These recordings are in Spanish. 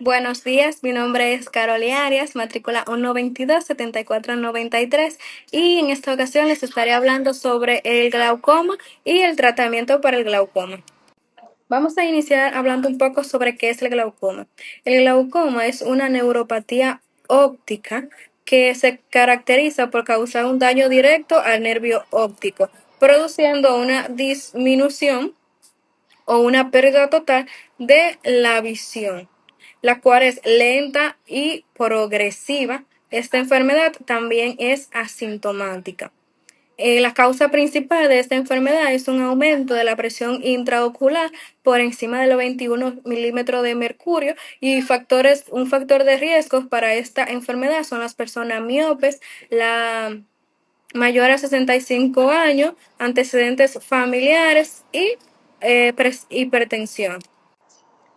Buenos días, mi nombre es Caroli Arias, matrícula 122-7493 y en esta ocasión les estaré hablando sobre el glaucoma y el tratamiento para el glaucoma. Vamos a iniciar hablando un poco sobre qué es el glaucoma. El glaucoma es una neuropatía óptica que se caracteriza por causar un daño directo al nervio óptico, produciendo una disminución o una pérdida total de la visión, la cual es lenta y progresiva. Esta enfermedad también es asintomática. La causa principal de esta enfermedad es un aumento de la presión intraocular por encima de los 21 milímetros de mercurio y un factor de riesgo para esta enfermedad son las personas miopes, la mayor a 65 años, antecedentes familiares y hipertensión.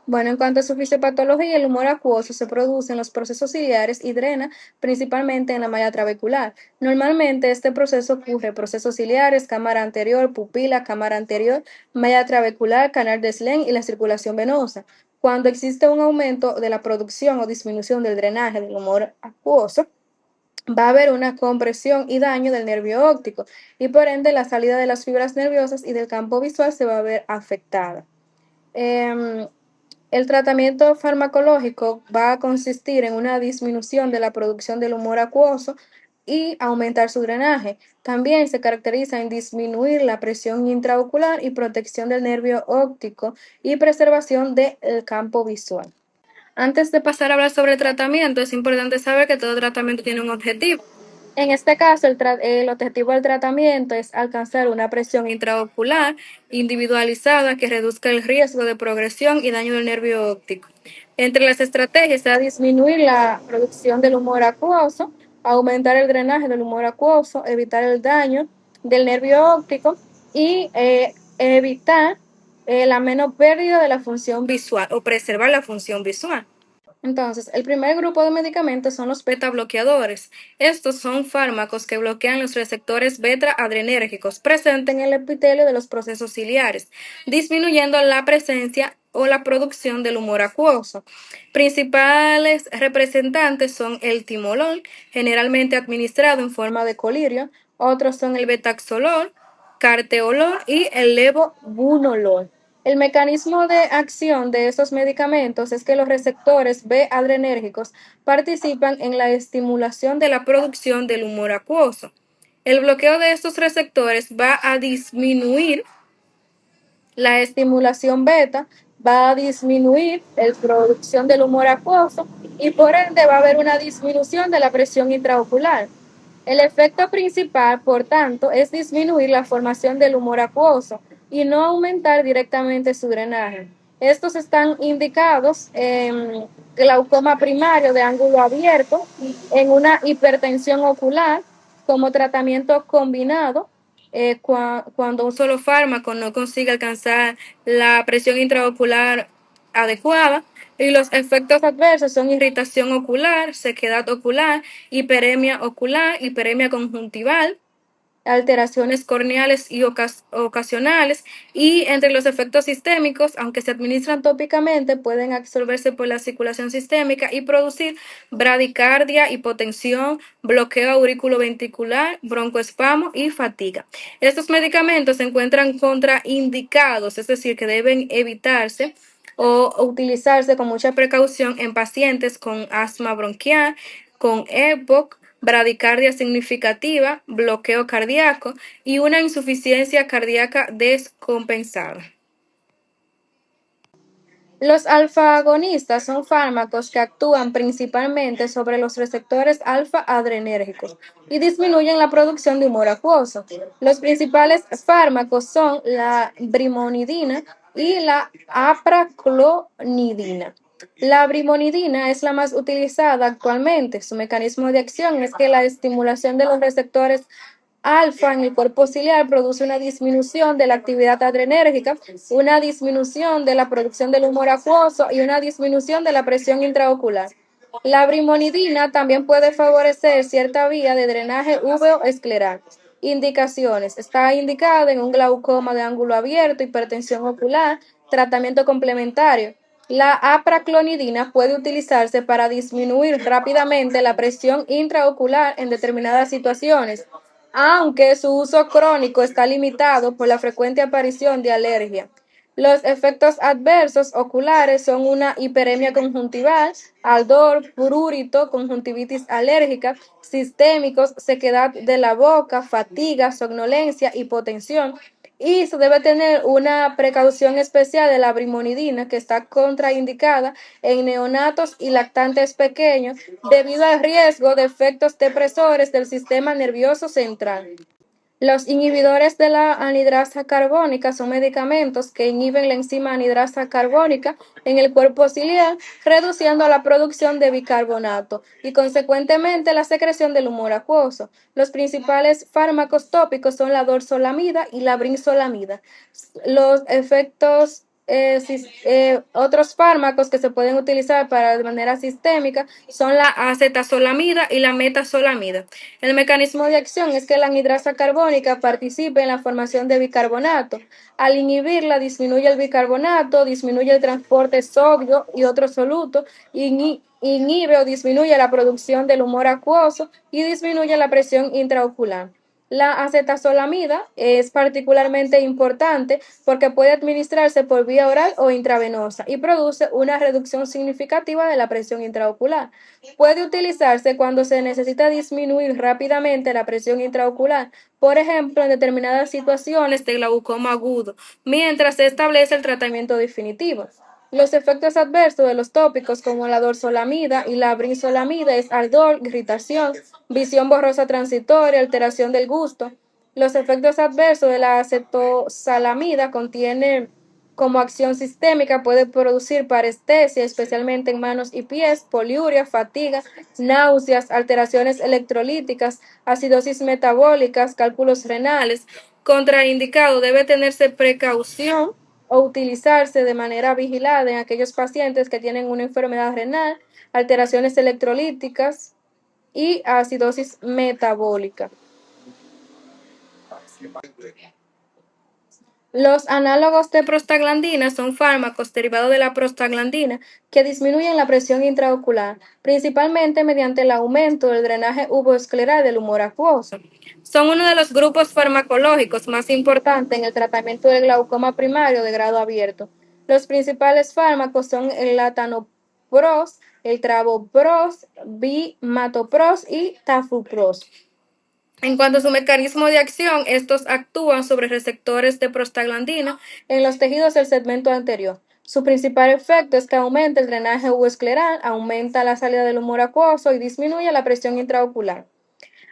Bueno, en cuanto a su fisiopatología, el humor acuoso se produce en los procesos ciliares y drena principalmente en la malla trabecular. Normalmente este proceso ocurre en procesos ciliares, cámara anterior, pupila, cámara anterior, malla trabecular, canal de Slen y la circulación venosa. Cuando existe un aumento de la producción o disminución del drenaje del humor acuoso, va a haber una compresión y daño del nervio óptico y por ende la salida de las fibras nerviosas y del campo visual se va a ver afectada. Em, el tratamiento farmacológico va a consistir en una disminución de la producción del humor acuoso y aumentar su drenaje. También se caracteriza en disminuir la presión intraocular y protección del nervio óptico y preservación del campo visual. Antes de pasar a hablar sobre el tratamiento, es importante saber que todo tratamiento tiene un objetivo. En este caso, el objetivo del tratamiento es alcanzar una presión intraocular individualizada que reduzca el riesgo de progresión y daño del nervio óptico. Entre las estrategias está disminuir la producción del humor acuoso, aumentar el drenaje del humor acuoso, evitar el daño del nervio óptico y evitar la menos pérdida de la función visual o preservar la función visual. Entonces, el primer grupo de medicamentos son los beta bloqueadores. Estos son fármacos que bloquean los receptores beta adrenérgicos presentes en el epitelio de los procesos ciliares, disminuyendo la presencia o la producción del humor acuoso. Principales representantes son el timolol, generalmente administrado en forma de colirio, otros son el betaxolol, carteolol y el levobunolol. El mecanismo de acción de estos medicamentos es que los receptores B adrenérgicos participan en la estimulación de la producción del humor acuoso. El bloqueo de estos receptores va a disminuir la estimulación beta, va a disminuir la producción del humor acuoso y por ende va a haber una disminución de la presión intraocular. El efecto principal, por tanto, es disminuir la formación del humor acuoso y no aumentar directamente su drenaje. Estos están indicados en glaucoma primario de ángulo abierto, en una hipertensión ocular, como tratamiento combinado, cuando un solo fármaco no consigue alcanzar la presión intraocular adecuada, y los efectos adversos son irritación ocular, sequedad ocular, hiperemia conjuntival, alteraciones corneales y ocasionales, y entre los efectos sistémicos, aunque se administran tópicamente, pueden absorberse por la circulación sistémica y producir bradicardia, hipotensión, bloqueo auriculoventricular, broncoespasmo y fatiga. Estos medicamentos se encuentran contraindicados, es decir, que deben evitarse o utilizarse con mucha precaución en pacientes con asma bronquial, con EPOC, bradicardia significativa, bloqueo cardíaco y una insuficiencia cardíaca descompensada. Los alfa-agonistas son fármacos que actúan principalmente sobre los receptores alfa-adrenérgicos y disminuyen la producción de humor acuoso. Los principales fármacos son la brimonidina y la apraclonidina. La brimonidina es la más utilizada actualmente. Su mecanismo de acción es que la estimulación de los receptores alfa en el cuerpo ciliar produce una disminución de la actividad adrenérgica, una disminución de la producción del humor acuoso y una disminución de la presión intraocular. La brimonidina también puede favorecer cierta vía de drenaje uveoescleral. Indicaciones. Está indicada en un glaucoma de ángulo abierto, hipertensión ocular, tratamiento complementario. La apraclonidina puede utilizarse para disminuir rápidamente la presión intraocular en determinadas situaciones, aunque su uso crónico está limitado por la frecuente aparición de alergia. Los efectos adversos oculares son una hiperemia conjuntival, ardor, prurito, conjuntivitis alérgica, sistémicos, sequedad de la boca, fatiga, somnolencia, hipotensión, y se debe tener una precaución especial de la brimonidina, que está contraindicada en neonatos y lactantes pequeños debido al riesgo de efectos depresores del sistema nervioso central. Los inhibidores de la anhidrasa carbónica son medicamentos que inhiben la enzima anhidrasa carbónica en el cuerpo ciliar, reduciendo la producción de bicarbonato y consecuentemente la secreción del humor acuoso. Los principales fármacos tópicos son la dorzolamida y la brinzolamida. Los efectos otros fármacos que se pueden utilizar para de manera sistémica son la acetazolamida y la metazolamida. El mecanismo de acción es que la anhidrasa carbónica participe en la formación de bicarbonato. Al inhibirla, disminuye el bicarbonato, disminuye el transporte sodio y otros solutos, inhibe o disminuye la producción del humor acuoso y disminuye la presión intraocular. La acetazolamida es particularmente importante porque puede administrarse por vía oral o intravenosa y produce una reducción significativa de la presión intraocular. Puede utilizarse cuando se necesita disminuir rápidamente la presión intraocular, por ejemplo, en determinadas situaciones de glaucoma agudo, mientras se establece el tratamiento definitivo. Los efectos adversos de los tópicos como la dorzolamida y la brinzolamida es ardor, irritación, visión borrosa transitoria, alteración del gusto. Los efectos adversos de la acetosalamida contienen como acción sistémica, puede producir parestesia, especialmente en manos y pies, poliuria, fatiga, náuseas, alteraciones electrolíticas, acidosis metabólicas, cálculos renales. Contraindicado, debe tenerse precaución o utilizarse de manera vigilada en aquellos pacientes que tienen una enfermedad renal, alteraciones electrolíticas y acidosis metabólica. Los análogos de prostaglandina son fármacos derivados de la prostaglandina que disminuyen la presión intraocular, principalmente mediante el aumento del drenaje uveoescleral del humor acuoso. Son uno de los grupos farmacológicos más importantes en el tratamiento del glaucoma primario de grado abierto. Los principales fármacos son el latanoprost, el travoprost, bimatoprost y tafluprost. En cuanto a su mecanismo de acción, estos actúan sobre receptores de prostaglandina en los tejidos del segmento anterior. Su principal efecto es que aumenta el drenaje uveoescleral, aumenta la salida del humor acuoso y disminuye la presión intraocular.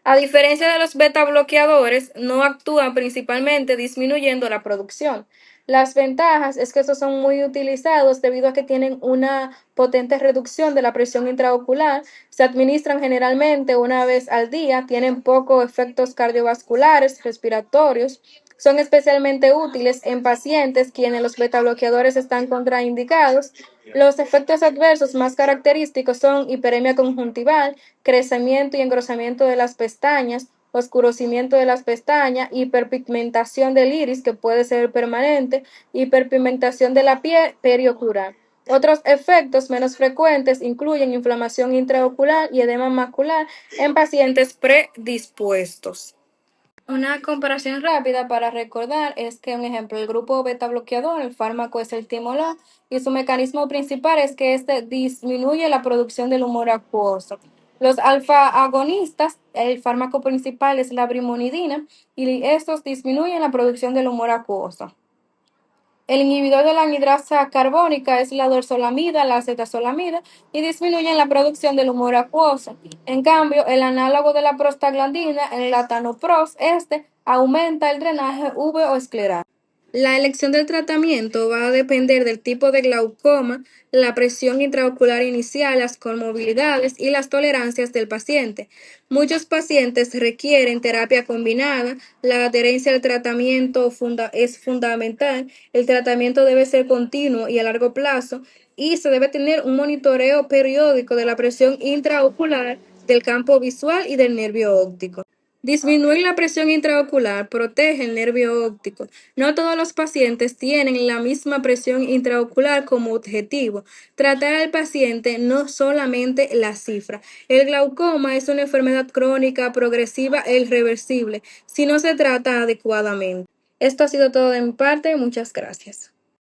A diferencia de los beta bloqueadores, no actúan principalmente disminuyendo la producción. Las ventajas es que estos son muy utilizados debido a que tienen una potente reducción de la presión intraocular, se administran generalmente una vez al día, tienen pocos efectos cardiovasculares, respiratorios, son especialmente útiles en pacientes quienes los beta bloqueadores están contraindicados. Los efectos adversos más característicos son hiperemia conjuntival, crecimiento y engrosamiento de las pestañas, oscurecimiento de las pestañas, hiperpigmentación del iris, que puede ser permanente, hiperpigmentación de la piel periocular. Otros efectos menos frecuentes incluyen inflamación intraocular y edema macular en pacientes predispuestos. Una comparación rápida para recordar es que, un ejemplo, el grupo beta bloqueador, el fármaco es el timolol y su mecanismo principal es que este disminuye la producción del humor acuoso. Los alfa agonistas, el fármaco principal es la brimonidina y estos disminuyen la producción del humor acuoso. El inhibidor de la anhidrasa carbónica es la dorzolamida, la acetazolamida, y disminuyen la producción del humor acuoso. En cambio, el análogo de la prostaglandina, el latanoprost, aumenta el drenaje uveoescleral. La elección del tratamiento va a depender del tipo de glaucoma, la presión intraocular inicial, las comorbilidades y las tolerancias del paciente. Muchos pacientes requieren terapia combinada, la adherencia al tratamiento es fundamental, el tratamiento debe ser continuo y a largo plazo y se debe tener un monitoreo periódico de la presión intraocular, del campo visual y del nervio óptico. Disminuir la presión intraocular protege el nervio óptico. No todos los pacientes tienen la misma presión intraocular como objetivo. Tratar al paciente no solamente la cifra. El glaucoma es una enfermedad crónica, progresiva e irreversible si no se trata adecuadamente. Esto ha sido todo de mi parte. Muchas gracias.